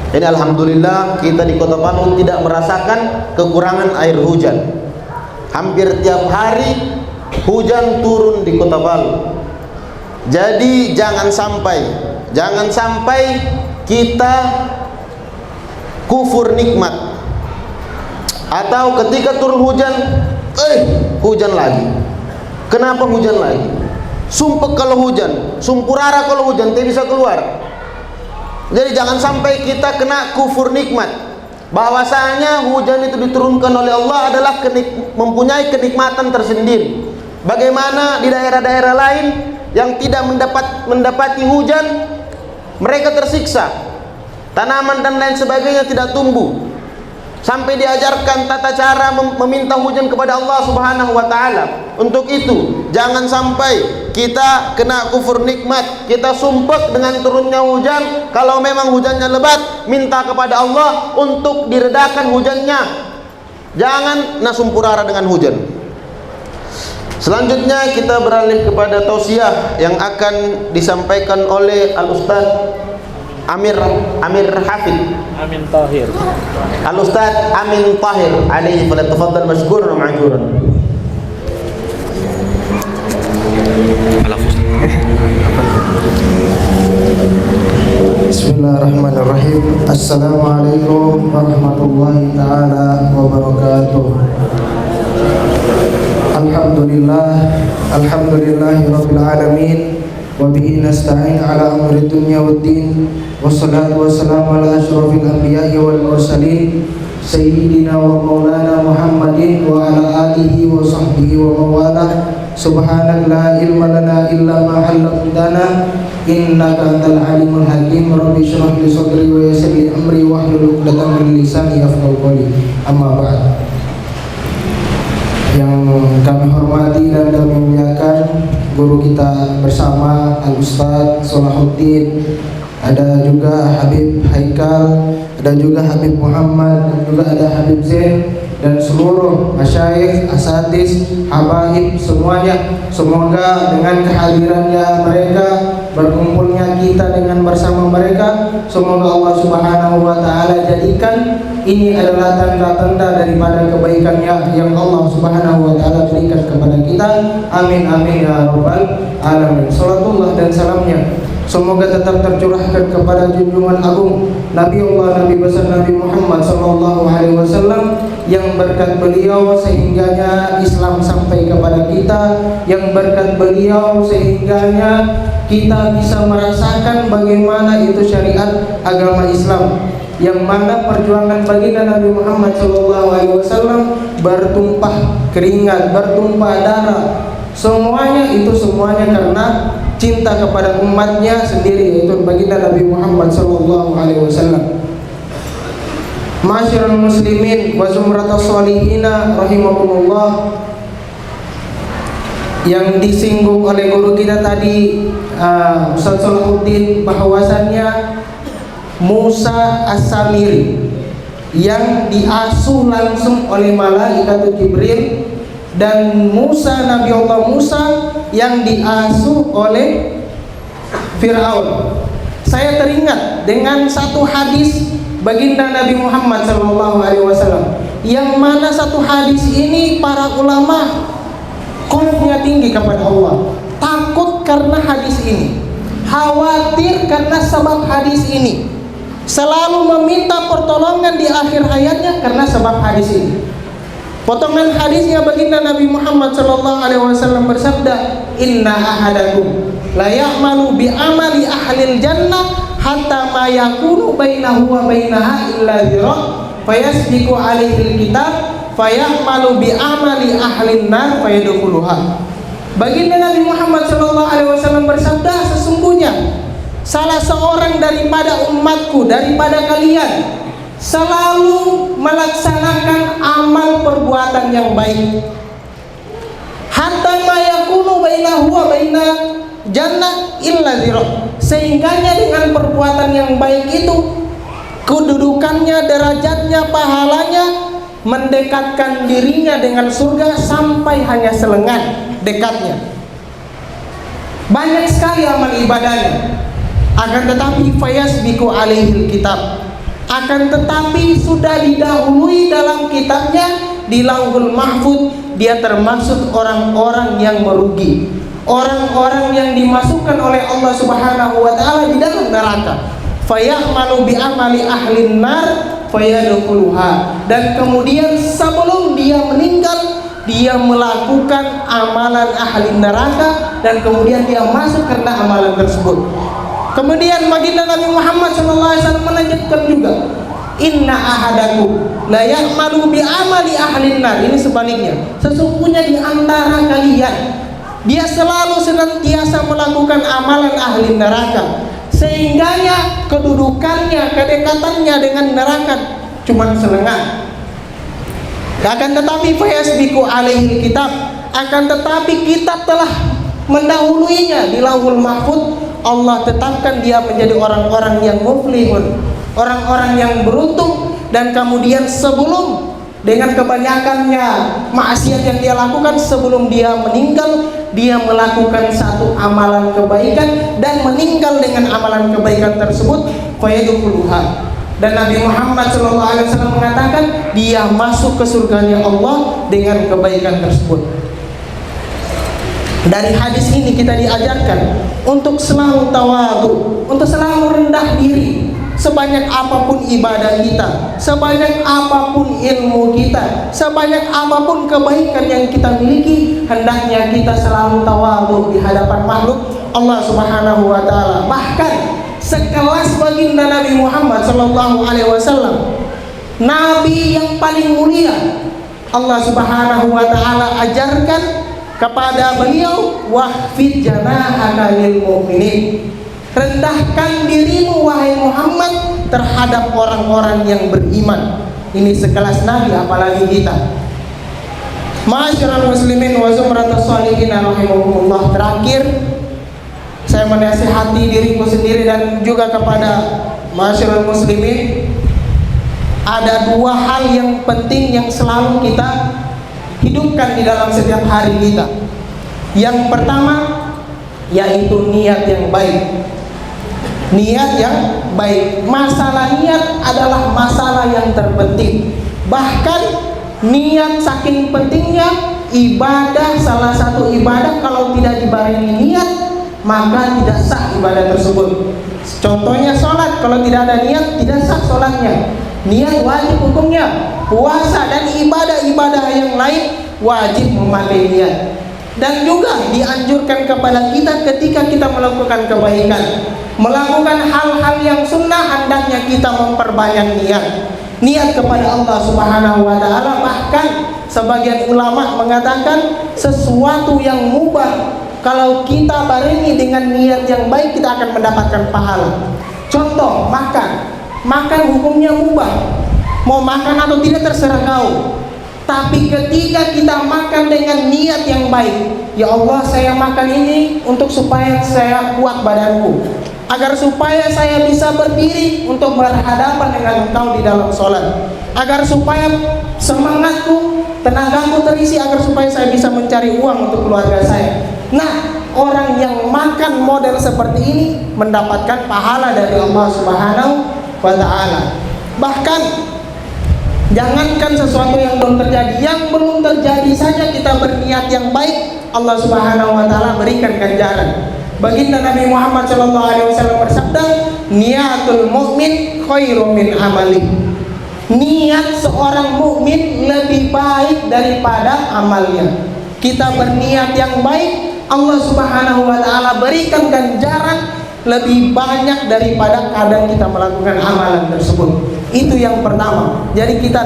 Ini alhamdulillah kita di Kota Palu tidak merasakan kekurangan air hujan. Hampir tiap hari hujan turun di Kota Palu. Jadi jangan sampai kita kufur nikmat, atau ketika turun hujan, hujan lagi. Kenapa hujan lagi? Sumpek kalau hujan, sumpurara kalau hujan, tidak bisa keluar. Jadi jangan sampai kita kena kufur nikmat. Bahwasanya hujan itu diturunkan oleh Allah adalah mempunyai kenikmatan tersendiri. Bagaimana di daerah-daerah lain yang tidak mendapati hujan, mereka tersiksa, tanaman dan lain sebagainya tidak tumbuh. Sampai diajarkan tata cara meminta hujan kepada Allah Subhanahu wa taala. Untuk itu, jangan sampai kita kena kufur nikmat, kita sumpek dengan turunnya hujan. Kalau memang hujannya lebat, minta kepada Allah untuk diredakan hujannya. Jangan nasumpurara dengan hujan. Selanjutnya kita beralih kepada tausiah yang akan disampaikan oleh Al-Ustaz Amir Hafid Amin Tahir. Al-Ustaz Amin Tahir alaihi falyatafaddal mashkuran wa ma'juran. Bismillahirrahmanirrahim. Assalamualaikum warahmatullahi taala wabarakatuh. Alhamdulillahi rabbil alamin. Wabihi nasta'in ala amri dunya waddin. Wassalatu wassalamu ala asyrafil anbiya'i wal mursalin Sayyidina wa maulana Muhammadin wa ala alihi wa sahbihi wa mawala. Subhanak la ilma lana illa ma 'allamtana innaka antal alimul hakim. Rabbi shrah li sadri wa yassir li amri wahlul 'uqdatam min lisani yafqahu qawli. Amma ba'd. Yang kami hormati dan kami muliakan guru kita bersama Al-Ustaz Salahuddin, ada juga Habib Haikal, ada juga Habib Muhammad, dan juga ada Habib Zain, dan seluruh masyayikh, asatiz, habaib semuanya. Semoga dengan kehadirannya mereka, berkumpulnya kita dengan bersama mereka, semoga Allah Subhanahu wa taala jadikan ini adalah tanda-tanda daripada kebaikannya yang Allah Subhanahu wa taala berikan kepada kita. Amin amin ya rabbal alamin. Salatullah dan salamnya semoga tetap tercurahkan kepada junjungan agung Nabi Allah, Nabi besar Nabi Muhammad sallallahu alaihi wasallam, yang berkat beliau sehingganya Islam sampai kepada kita, yang berkat beliau sehingganya kita bisa merasakan bagaimana itu syariat agama Islam, yang mana perjuangan baginda Nabi Muhammad SAW bertumpah keringat, bertumpah darah, semuanya karena cinta kepada umatnya sendiri, yaitu baginda Nabi Muhammad SAW. Ma'asyiral muslimin wa zumratus sholihina rahimakumullah, yang disinggung oleh guru kita tadi Ustaz Salahuddin, bahwasannya Musa As-Samiri yang diasuh langsung oleh malaikat Jibril, dan Nabi Allah Musa yang diasuh oleh Fir'aun. Saya teringat dengan satu hadis baginda Nabi Muhammad SAW, yang mana satu hadis ini para ulama qulubnya tinggi kepada Allah, takut karena hadis ini, khawatir karena sebab hadis ini, selalu meminta pertolongan di akhir hayatnya karena sebab hadis ini. Potongan hadisnya baginda Nabi Muhammad SAW bersabda, Inna ahadakum la ya'malu bi amali ahlil jannah hatta ma yakunu bainahu wa bainaha illa dhira' fayasbiqu alaihi alkitab fayamalu bi amali ahlin nar fayadkhuluha. Baginda Nabi Muhammad SAW bersabda, sesungguhnya salah seorang seorang daripada umatku, daripada kalian, selalu melaksanakan amal perbuatan yang baik, hatta ma yakunu bainahu wa baina jannah illa zira, sehingganya dengan perbuatan yang baik itu kedudukannya, derajatnya, pahalanya mendekatkan dirinya dengan surga sampai hanya selengan dekatnya. Banyak sekali amal ibadahnya, akan tetapi fayasbiqu alaihil kitab, akan tetapi sudah didahului dalam kitabnya di Lauhul Mahfuz, dia termasuk orang-orang yang merugi, orang-orang yang dimasukkan oleh Allah Subhanahu wa taala di dalam neraka. Fayamalu bi amali ahlin nar fayadkhuluha, dan kemudian sebelum dia meninggal dia melakukan amalan ahli neraka dan kemudian dia masuk karena amalan tersebut. Kemudian baginda Nabi Muhammad SAW melanjutkan juga, inna ahadakum la ya'malu bi amali ahlin nar, ini sebaliknya, sesungguhnya di antara kalian dia selalu senantiasa melakukan amalan ahli neraka, sehingganya kedudukannya, kedekatannya dengan neraka cuma selengan. Akan tetapi fayasbiqu alaihil kitab, akan tetapi kitab telah mendahuluinya di Lauhul Mahfuz. Allah tetapkan dia menjadi orang-orang yang muflihun, orang-orang yang beruntung, dan kemudian sebelum dengan kebanyakannya maksiat yang dia lakukan, sebelum dia meninggal dia melakukan satu amalan kebaikan dan meninggal dengan amalan kebaikan tersebut, fayadkhuluha. Dan Nabi Muhammad SAW mengatakan dia masuk ke surganya Allah dengan kebaikan tersebut. Dari hadis ini kita diajarkan untuk selalu tawadhu, untuk selalu rendah diri. Sebanyak apapun ibadah kita, sebanyak apapun ilmu kita, sebanyak apapun kebaikan yang kita miliki, hendaknya kita selalu tawadhu di hadapan makhluk Allah Subhanahu wa taala. Bahkan sekelas baginda Nabi Muhammad SAW, Nabi yang paling mulia, Allah Subhanahu wa taala ajarkan kepada beliau, wahfid janahaka lil mu'minin, rendahkan dirimu wahai Muhammad terhadap orang-orang yang beriman. Ini sekelas Nabi, apalagi kita. Ma'asyiral muslimin wa zumratus sholihin rahimakumullah. Terakhir saya menasihati diriku sendiri dan juga kepada ma'asyiral muslimin, ada dua hal yang penting yang selalu kita hidupkan di dalam setiap hari kita. Yang pertama yaitu niat yang baik. Niat yang baik. Masalah niat adalah masalah yang terpenting. Bahkan niat saking pentingnya, ibadah, salah satu ibadah kalau tidak dibarengi niat maka tidak sah ibadah tersebut. Contohnya sholat, kalau tidak ada niat tidak sah sholatnya. Niat wajib hukumnya. Puasa dan ibadah-ibadah yang lain wajib memakai niat. Dan juga dianjurkan kepada kita ketika kita melakukan kebaikan, melakukan hal-hal yang sunnah, hendaknya kita memperbanyak niat kepada Allah Subhanahu wa taala. Bahkan sebagian ulama mengatakan sesuatu yang mubah kalau kita barengi dengan niat yang baik kita akan mendapatkan pahala. Contoh makan hukumnya mubah, mau makan atau tidak terserah kau. Tapi ketika kita makan dengan niat yang baik, ya Allah saya makan ini untuk supaya saya kuat badanku, agar supaya saya bisa berdiri untuk berhadapan dengan Engkau di dalam sholat, agar supaya semangatku, tenagaku terisi, agar supaya saya bisa mencari uang untuk keluarga saya. Nah, orang yang makan model seperti ini mendapatkan pahala dari Allah Subhanahu wa ta'ala. Bahkan jangankan sesuatu yang belum terjadi, yang belum terjadi saja kita berniat yang baik, Allah Subhanahu wa ta'ala berikan ganjaran. Baginda Nabi Muhammad SAW bersabda, niatul mu'min khairum min amali. Niat seorang mukmin lebih baik daripada amalnya. Kita berniat yang baik, Allah Subhanahu wa ta'ala berikan ganjaran lebih banyak daripada kadang kita melakukan amalan tersebut. Itu yang pertama. Jadi kita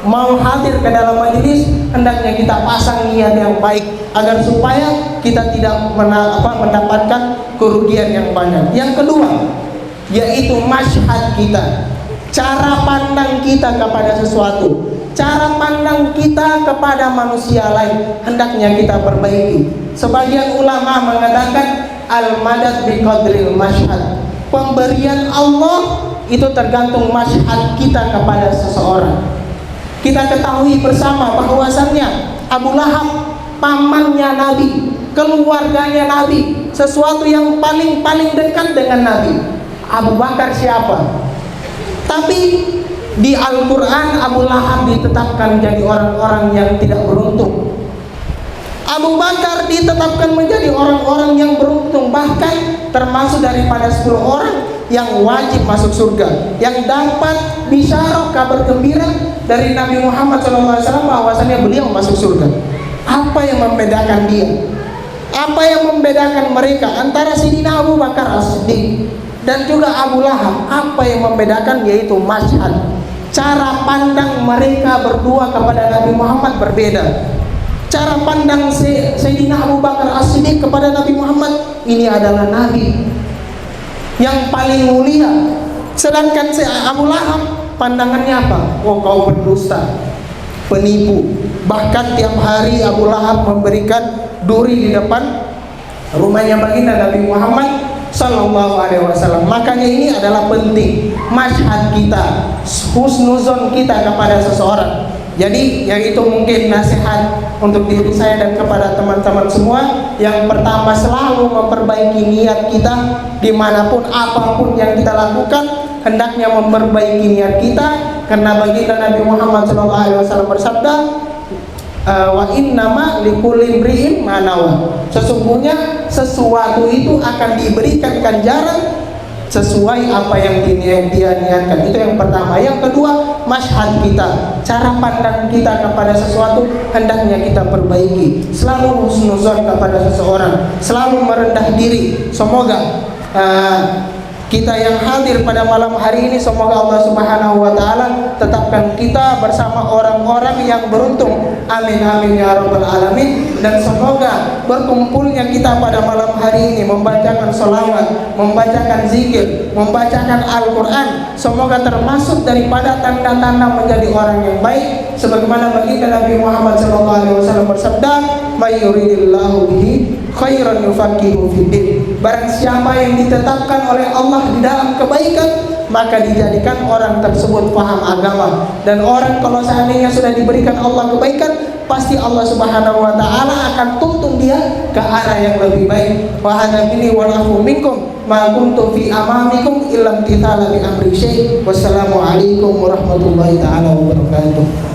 mau hadir ke dalam majelis, hendaknya kita pasang niat yang baik agar supaya kita tidak mendapatkan kerugian yang banyak. Yang kedua, yaitu masyhad kita, cara pandang kita kepada sesuatu, cara pandang kita kepada manusia lain hendaknya kita perbaiki. Sebagian ulama mengatakan al-madad biqadril masyhad, pemberian Allah itu tergantung masyhad kita kepada seseorang. Kita ketahui bersama bahwasannya Abu Lahab pamannya Nabi, keluarganya Nabi, sesuatu yang paling dekat dengan Nabi. Abu Bakar siapa? Tapi di Al-Quran Abu Lahab ditetapkan menjadi orang-orang yang tidak beruntung. Abu Bakar ditetapkan menjadi orang-orang yang beruntung, bahkan termasuk daripada 10 orang yang wajib masuk surga, yang dapat bisyarah kabar gembira dari Nabi Muhammad SAW bahwasanya beliau masuk surga. Apa yang membedakan dia? Apa yang membedakan mereka antara Sayyidina Abu Bakar As-Siddiq dan juga Abu Lahab? Apa yang membedakan? Yaitu masyhad. Cara pandang mereka berdua kepada Nabi Muhammad berbeda. Cara pandang Sayyidina Abu Bakar As-Siddiq kepada Nabi Muhammad, ini adalah Nabi yang paling mulia. Sedangkan Abu Lahab pandangannya apa? Oh, kau pendusta, penipu. Bahkan tiap hari Abu Lahab memberikan duri di depan rumahnya baginda Nabi Muhammad Sallallahu Alaihi Wasallam. Makanya ini adalah penting masyhad kita, husnuzon kita kepada seseorang. Jadi yaitu mungkin nasihat untuk diri saya dan kepada teman-teman semua. Yang pertama, selalu memperbaiki niat kita dimanapun apapun yang kita lakukan, hendaknya memperbaiki niat kita, karena baginda Nabi Muhammad SAW bersabda, wa innama likulli imri'in ma nawa, sesungguhnya sesuatu itu akan diberikan ganjaran sesuai apa yang dia niatkan. Itu yang pertama. Yang kedua, masyhad kita, cara pandang kita kepada sesuatu hendaknya kita perbaiki. Selalu husnuzon kepada seseorang, selalu merendah diri. Semoga kita yang hadir pada malam hari ini, semoga Allah Subhanahu wa taala tetapkan kita bersama orang-orang yang beruntung. Amin amin ya rabbal alamin. Dan semoga berkumpulnya kita pada malam hari ini membacakan sholawat, membacakan zikir, membacakan Al-Quran, semoga termasuk daripada tanda-tanda menjadi orang yang baik. Sebagaimana baginda Nabi Muhammad SAW bersabda, "May yuridillahu bihi khairan yufaqihu fiddin." Barang siapa yang ditetapkan oleh Allah di dalam kebaikan, maka dijadikan orang tersebut paham agama. Dan orang kalau seandainya sudah diberikan Allah kebaikan, pasti Allah Subhanahu wa taala akan tuntun dia ke arah yang lebih baik. Wa hadani wa lahu minkum ma kuntu fi amamikum illam tithala bi amri syai'. Wassalamu alaikum warahmatullahi taala wabarakatuh.